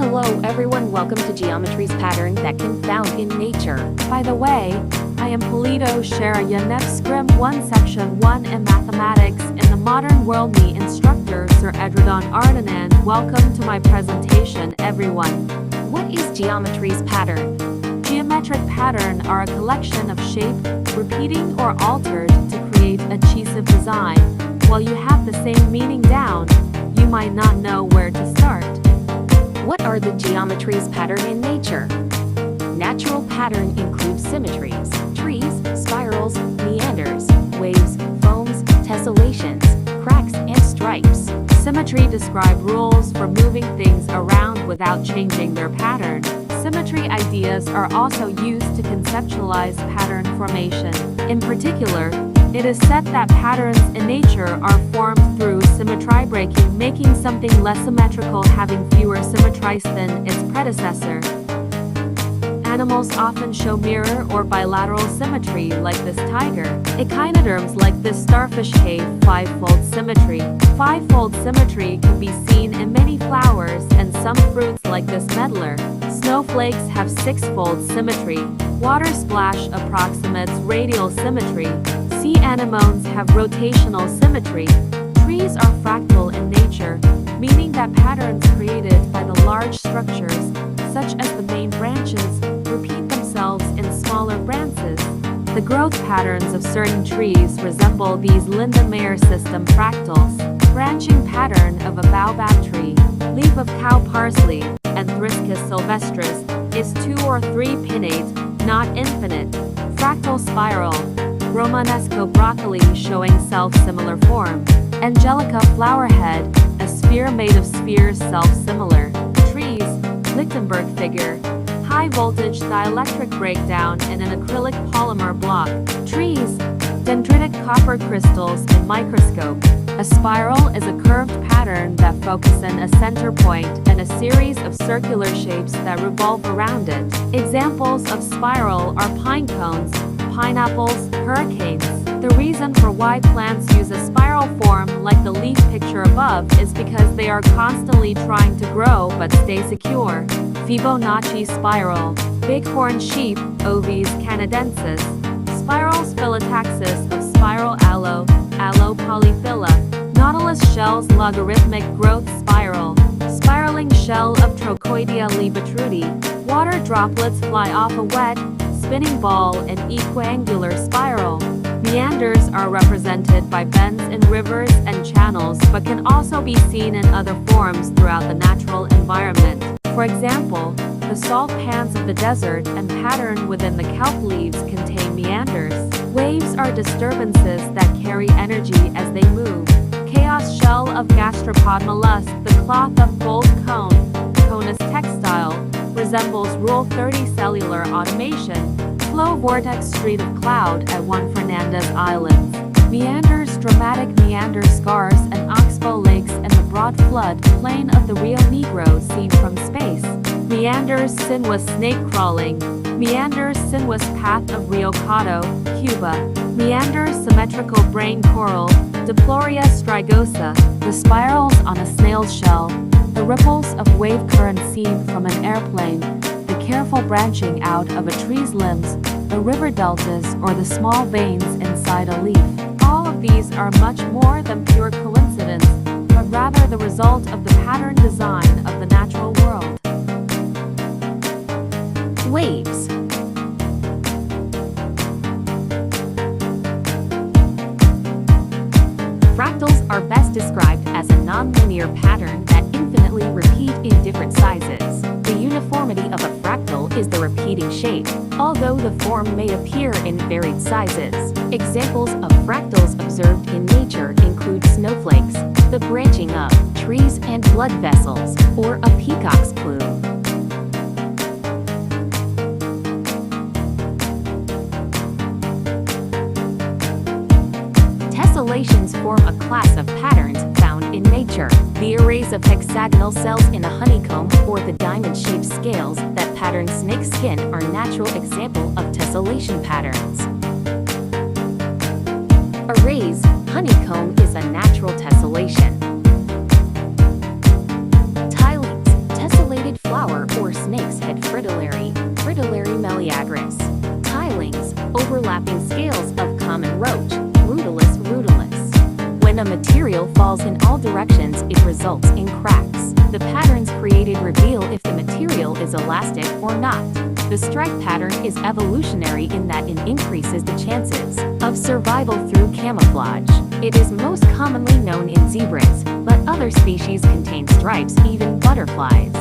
Hello everyone, welcome to Geometry's Pattern that can found in nature. By the way, I am Polito Sharayanev Scrim 1 Section 1 in Mathematics in the Modern World. Me instructor Sir Edredon Ardenand. Welcome to my presentation everyone. What is geometry's pattern? Geometric pattern are a collection of shape, repeating or altered to create a cohesive design. While you have the same meaning down, you might not know where to start. What are the geometry's pattern in nature? Natural pattern includes symmetries, trees, spirals, meanders, waves, foams, tessellations, cracks, and stripes. Symmetry describe rules for moving things around without changing their pattern. Symmetry ideas are also used to conceptualize pattern formation. In particular, it is said that patterns in nature are formed through symmetry breaking, making something less symmetrical having fewer symmetries than its predecessor. Animals often show mirror or bilateral symmetry like this tiger. Echinoderms like this starfish have five-fold symmetry. Five-fold symmetry can be seen in many flowers and some fruits like this medlar. Snowflakes have six-fold symmetry. Water splash approximates radial symmetry. Sea anemones have rotational symmetry. Trees are fractal in nature, meaning that patterns created by the large structures, such as the main branches, repeat themselves in smaller branches. The growth patterns of certain trees resemble these Lindenmayer system fractals. Branching pattern of a baobab tree, leaf of cow parsley, and Thriscus sylvestris is 2 or 3 pinnate, not infinite. Fractal spiral, Romanesco broccoli showing self-similar form. Angelica flowerhead, a sphere made of spheres self-similar. Trees, Lichtenberg figure, high voltage dielectric breakdown in an acrylic polymer block. Trees, dendritic copper crystals in microscope. A spiral is a curved pattern that focuses in a center point and a series of circular shapes that revolve around it. Examples of spiral are pine cones, pineapples, hurricanes. The reason for why plants use a spiral form like the leaf picture above is because they are constantly trying to grow but stay secure. Fibonacci spiral, bighorn sheep, Ovis canadensis. Spirals phyllotaxis of spiral aloe, Aloe polyphylla. Nautilus shells logarithmic growth spiral. Spiraling shell of Trochoidea libetrudi. Water droplets fly off a wet, spinning ball in equiangular spiral. Meanders are represented by bends in rivers and channels but can also be seen in other forms throughout the natural environment. For example, the salt pans of the desert and pattern within the kelp leaves contain meanders. Waves are disturbances that carry energy as they move. Chaos shell of gastropod mollusk, the cloth of gold cone, Conus textile, resembles Rule 30 cellular automation. Flow vortex street of cloud at Juan Fernandez Islands. Meanders, dramatic meander scars and oxbow lakes and the broad flood plain of the Rio Negro seen from space. Meanders, sinuous snake crawling. Meanders, sinuous path of Rio Cado, Cuba. Meanders, symmetrical brain coral, Diploria strigosa. The spirals on a snail's shell. The ripples of wave current seen from an airplane. The careful branching out of a tree's limbs. The river deltas or the small veins inside a leaf. All of these are much more than pure coincidence, but rather the result of the pattern design of the natural world. Waves. Fractals are best described as a nonlinear pattern that infinitely repeat in different sizes. The uniformity of a fractal is the repeating shape, although the form may appear in varied sizes. Examples of fractals observed in nature include snowflakes, the branching of trees and blood vessels, or a peacock's plume. Tessellations form a class of patterns found in nature. The arrays of hexagonal cells in a honeycomb or the diamond-shaped scales that pattern snake skin are natural example of tessellation patterns. Arrays, honeycomb is a natural tessellation. Tilings, tessellated flowers. or snake's head fritillary, Fritillary meleagris. Tilings, overlapping scales of common roach, Rutilus rutilis. When a material falls in all directions, it results in cracks. The patterns created reveal if the material is elastic or not. The stripe pattern is evolutionary in that it increases the chances of survival through camouflage. It is most commonly known in zebras, but other species contain stripes, even butterflies.